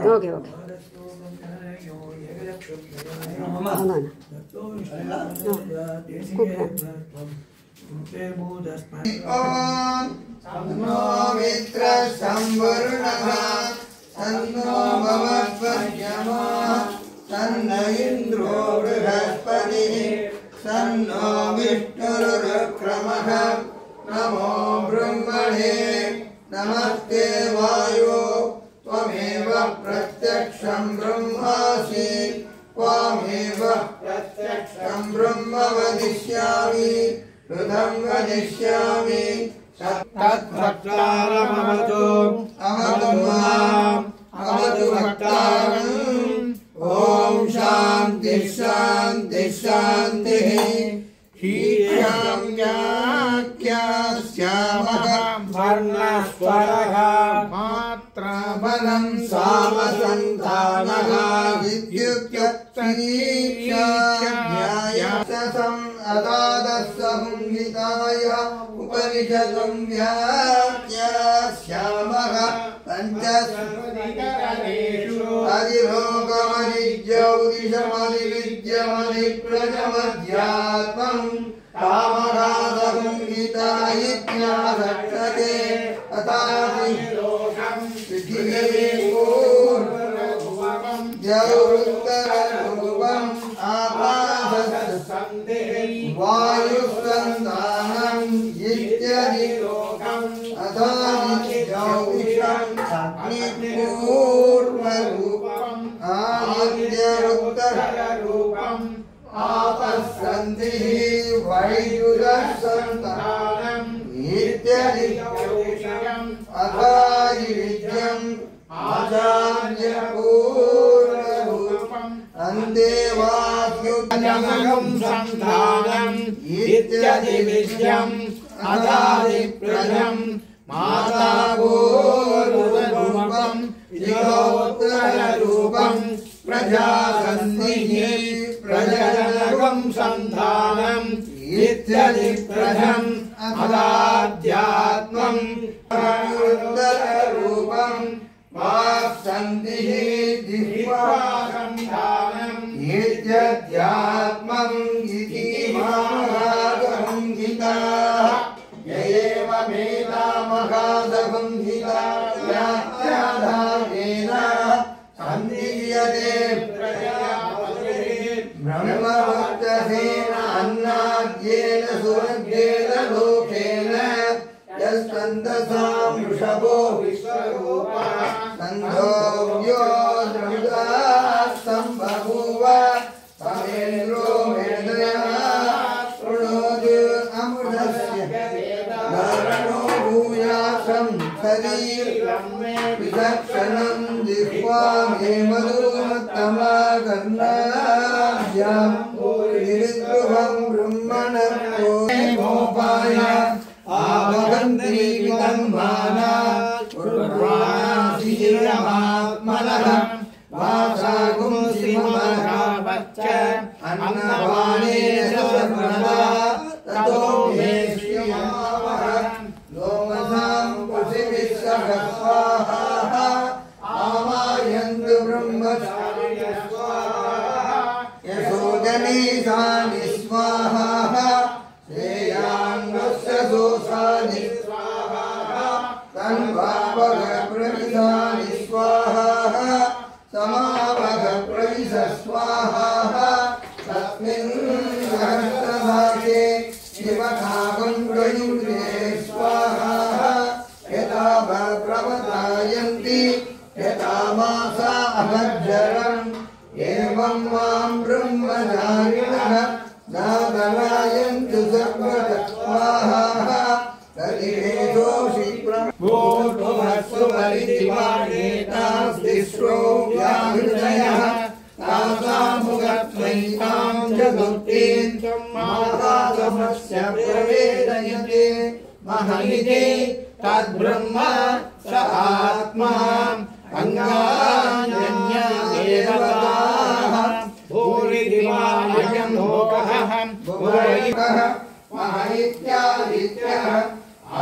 okay okay మిత్ర సంవరుణః తన్నో భవత్పద్యమా తన్న ఇంద్రో బృహస్పతిః తన్నో విష్ణురుక్రమః నమో బ్రహ్మణే నమస్తే వాయో త్వమేవ ప్రత్యక్షం బ్రహ్మాసి త్వమేవ ప్రత్యక్షం బ్రహ్మ వదిష్యామి రుధం వదిష్యామి తద్భక్తారమవతు అవతు మాం అవతు భక్తారం ఓం శాంతి శాంతి శాంతి శ్యామ్యాఖ్యాస్యామః వర్ణస్వరః మాత్రబలం సామసంతానః విద్యుక్తీక్షాధ్యాయసం అదాదస్సంహితాయ ఉపనిషదం వ్యాఖ్యాస్యామః పంచస్వదికరణేషు అధిలోకమనిజ్యౌదిశమనివిద్యమనిప్రజమధ్యాత్మం కామరాసంహితా ఇత్యాసక్ష్యతే అతాదిలోకం పృథివీపూర్వరూపం జౌరుత్తరరూపం ఆకాశస్సంధిః వాయుస్సంధానం ఇత్యదిలోకం అతాదిజ్యోతిషం అగ్నిపూర్వరూపం ఆదిత్యరుత్తరరూపం ఆపస్సంధిః వైద్యుదస్సంధానం ఇత్యదిజ్యోతిషం అథాదివిద్యం ఆచార్యపూర్వరూపం అందేవాస్యుజమగం సంధానం ఇత్యదివిద్యం అదాదిప్రజం మాతాపూర్వరూపం యోత్తరరూపం ప్రజాసన్నిః ప్రజనగం సంధానం ఇత్యదిప్రజం అదాధ్యాత్మం ఉత్తరరూపం వాక్సంధిః జిహ్వాసంధానం ఇత్యధ్యాత్మం ఇతి మహాసంహితాః యయేవమేతామహాసంహితా వ్యాఖ్యాధానేన సంధియతే బ్రహ్మవర్చసేన అన్నాద్యేన సురగ్యేన లోకేన యస్కందసాం వృషభో విశ్వరూపः సంధోవ్యో ద్రవిడా సంబభూవ తమేంద్రో మేధయా శృణోతు అమృతస్య ధారణో భూయాసం శరీరం విచక్షణం జిహ్వా మే మధుమత్తమాకర్ణాభ్యాం నిరుద్రువం బ్రహ్మణో గోపాయ ఆభగంత్రి వితన్మానా ఉర్వాణీరమాత్మనః వాసాగుం శ్రీమహావచ్చ అన్నవాణేన సర్వదా తతో మే శ్రీయామః లోమసాం పృథివిః సహస్వాహ ఆమాయంతు బ్రహ్మచారిణ స్వాహా యశోజనీసాని స్వాహా శ్రేయాంగస్య దోషాని స్వాహా తన్వాపగ ప్రవిధాని స్వాహా సమాపగ ప్రవిశ స్వాహా తస్మిన్ సహస్రభాగే శివకాగం ప్రయుక్తే స్వాహా యథా ప్రవతాయంతి యథా మాసా అభజ్జరం ఏవం మాం బ్రహ్మచారిణః నాదరాయంతు సర్వతత్వాః కలివేదోషి భూర్భువస్సు పరిదివాణేతాస్తిస్రో వ్యాహృదయః तासामुगत्वैतां चतुर्थीं महासमस्य प्रवेदयते महनिते तद्ब्रह्म स आत्मा अंगान्य देवताः भूरिदिवायं लोकः भूरिकः महानित्यादित्यः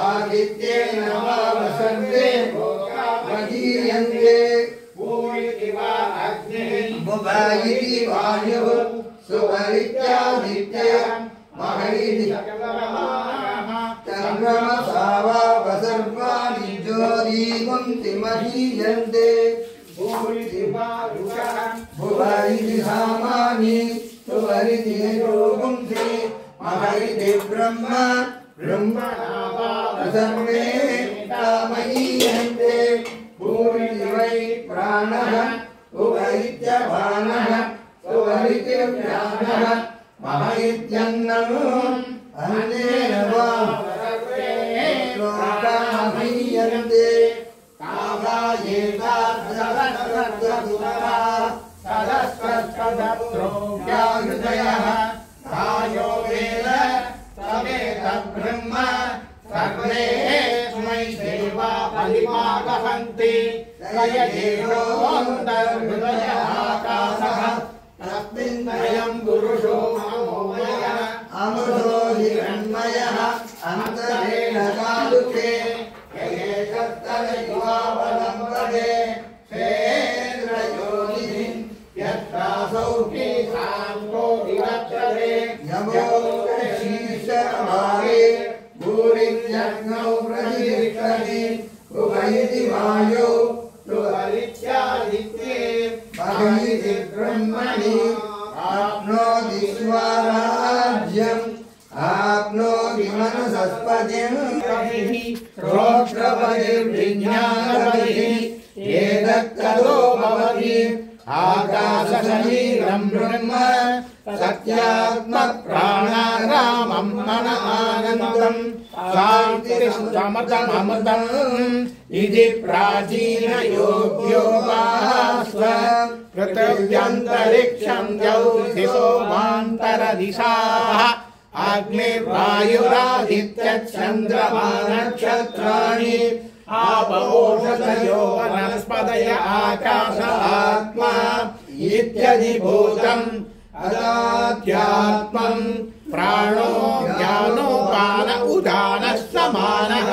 आदित्येन वावसर्वे महीयन्ते भूयिति वा अग्निः बुभायिति वायुः सुभरित्यादित्य महैति चन्द्रमसावावसर्वाणि ज्योतिगुंसि महीयन्ते भूयिति वा रुषः बुभायिति सामानि सुभरिति योगुंसि महैति ब्रह्म ब्रह्मणावावसर्वे महीयन्ते भूयिति वै प्राणः उभैत्यपानः सुभरितिर्व्यानः महैत्यन्नम् अन्नेन वा लोकामहीयन्ते कामायेताद्दशरथदुरा तदस्वच्छदत्रोऽव्याहृदयः कायो वेद तमेतद्ब्रह्म सर्वे स्मै देवा बलिमागहन्ति कयदेवोऽन्तर्हृदयाकाशः तस्मिन्नयं पुरुषो अमोमयः अमृतो हिरण्मयः अन्तरेण कालुके ययेषत्तरयुवावलम्बते क्षेत्रयोनिः यत्रासौ कीशान्तो विवक्षते यमो शीर्षमारे भूरिञ्जग्नौ प्रतिष्ठति उभयति वायौ सुहरित्यादित्ये महैति ब्रह्मणि आप्नोति स्वराज्यम् आप्नोति मनसस्पतिं श्रोत्रपतिर्विज्ञानपतिः एतत्ततो भवति आकाशशरीरं ब्रह्म सत्यात्मप्राणारामं मन आनन्दं शान्तिस्तमतममृतम् इति प्राचीनयोग्योपास्व पृथिव्यन्तरिक्षं ज्योतिषोमान्तरदिशाः अग्निर्वायुरादित्यश्चन्द्रमा नक्षत्राणि आपवोषधयो वनस्पतय आकाश आत्मा इत्यधिभूतम् अदाध्यात्मम् प्राणो ज्ञानोपान उदानः समानः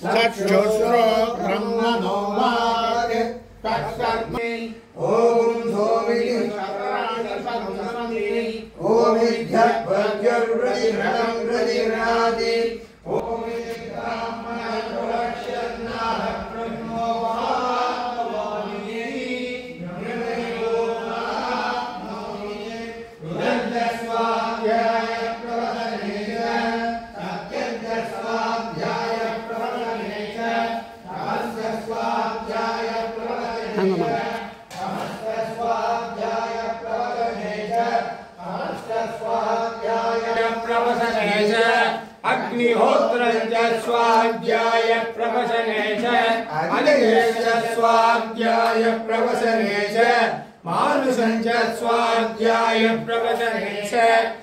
चक्षुश्रोत्रं मनो वाक् तत्कर्मे ॐ सोमिध्यर्वज्रवृतिहृणाति अग्निहोत्रञ्च स्वाध्याय प्रवचने च अनिलेश्च स्वाध्याय प्रवचने च मानुषञ्च स्वाध्याय प्रवचने च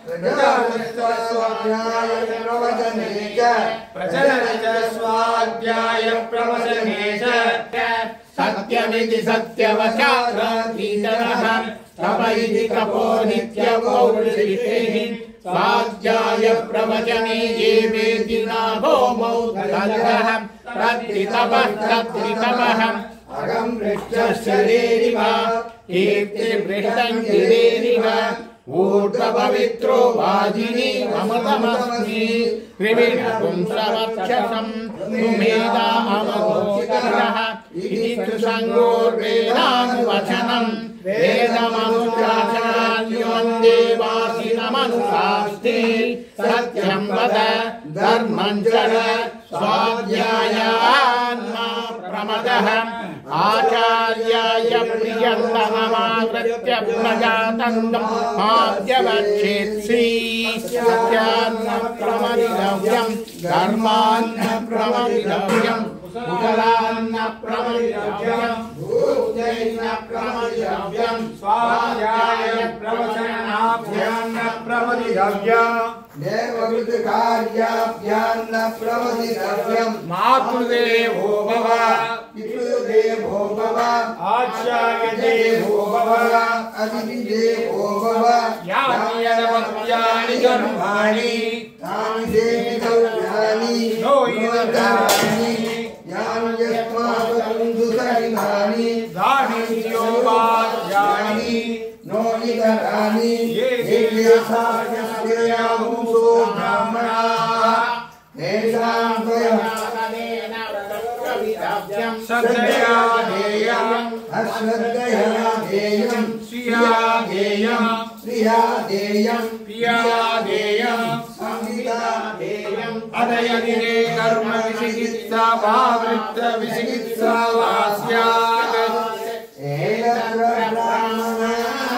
प्रजापतिश्च स्वाध्याय प्रवचने च प्रचलनञ्च स्वाध्याय प्रवचने च सत्यमिति सत्यवचारातीतरः तप इति तपो नित्यपौरुषेः स्वाध्याय प्रवचने ये वेति नाभो मौद्गलः तद्वितपः अगं पृष्ठश्चरेरिव कीर्तिपृष्ठं गिरेरिव ऊर्ध्वपवित्रो वाजिनी अमृतमस्मि त्रिविधपुंसवक्षसं सुमेधा अमघोषितः इति त्रिसङ्गोर्वेदानुवचनं वेदमनुशासनान्योन्देवासिनमनुशास्ति सत्यं वद धर्मं चर स्वाध्यायान्मा प्रमदः आचार्याय प्रियन्तममावृत्य प्रजातन्दं माद्यवच्छेत्सि सत्यान्न प्रमदितव्यं धर्मान्न प्रमदितव्यं कुशलान्न प्रमदितव्यं भूतैन्न प्रमदितव्यं स्वाध्याय प्रवचनाभ्यान्न प्रमदितव्यं देवकृतकार्याभ्यान्न प्रमदितव्यं मातृदेवो भव पितृदेवो भव आचार्यदेवो भव अतिथिदेवो भव यानि यदवक्त्यानि कर्माणि तानि सेवितव्यानि नो यदानि यानि यस्मात् इतराणि ये सायस्त्रियाहुंसो ब्राह्मणाः तेषां त्वया श्रद्धया देयम् अश्रद्धया देयम् श्रिया देयम् श्रिया देयम् प्रिया देयम् संहिता देयम् अदयनिरे कर्म विचिकित्सा भावृत्त विचिकित्सा वा स्यात् एतत्र ब्राह्मणाः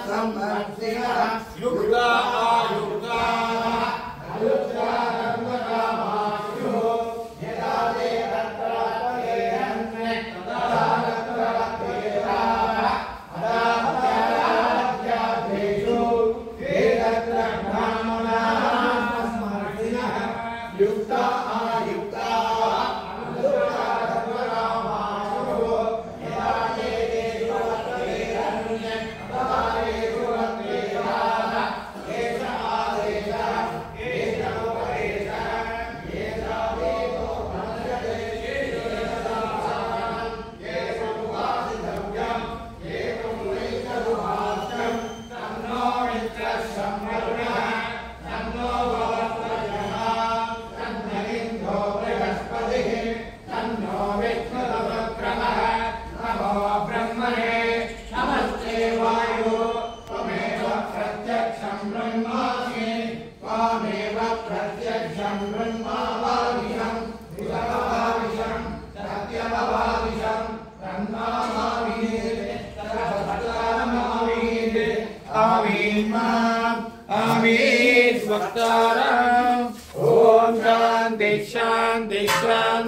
सम्मर्दिनः युक्ता Ayukta Om Shanti Shanti Shanti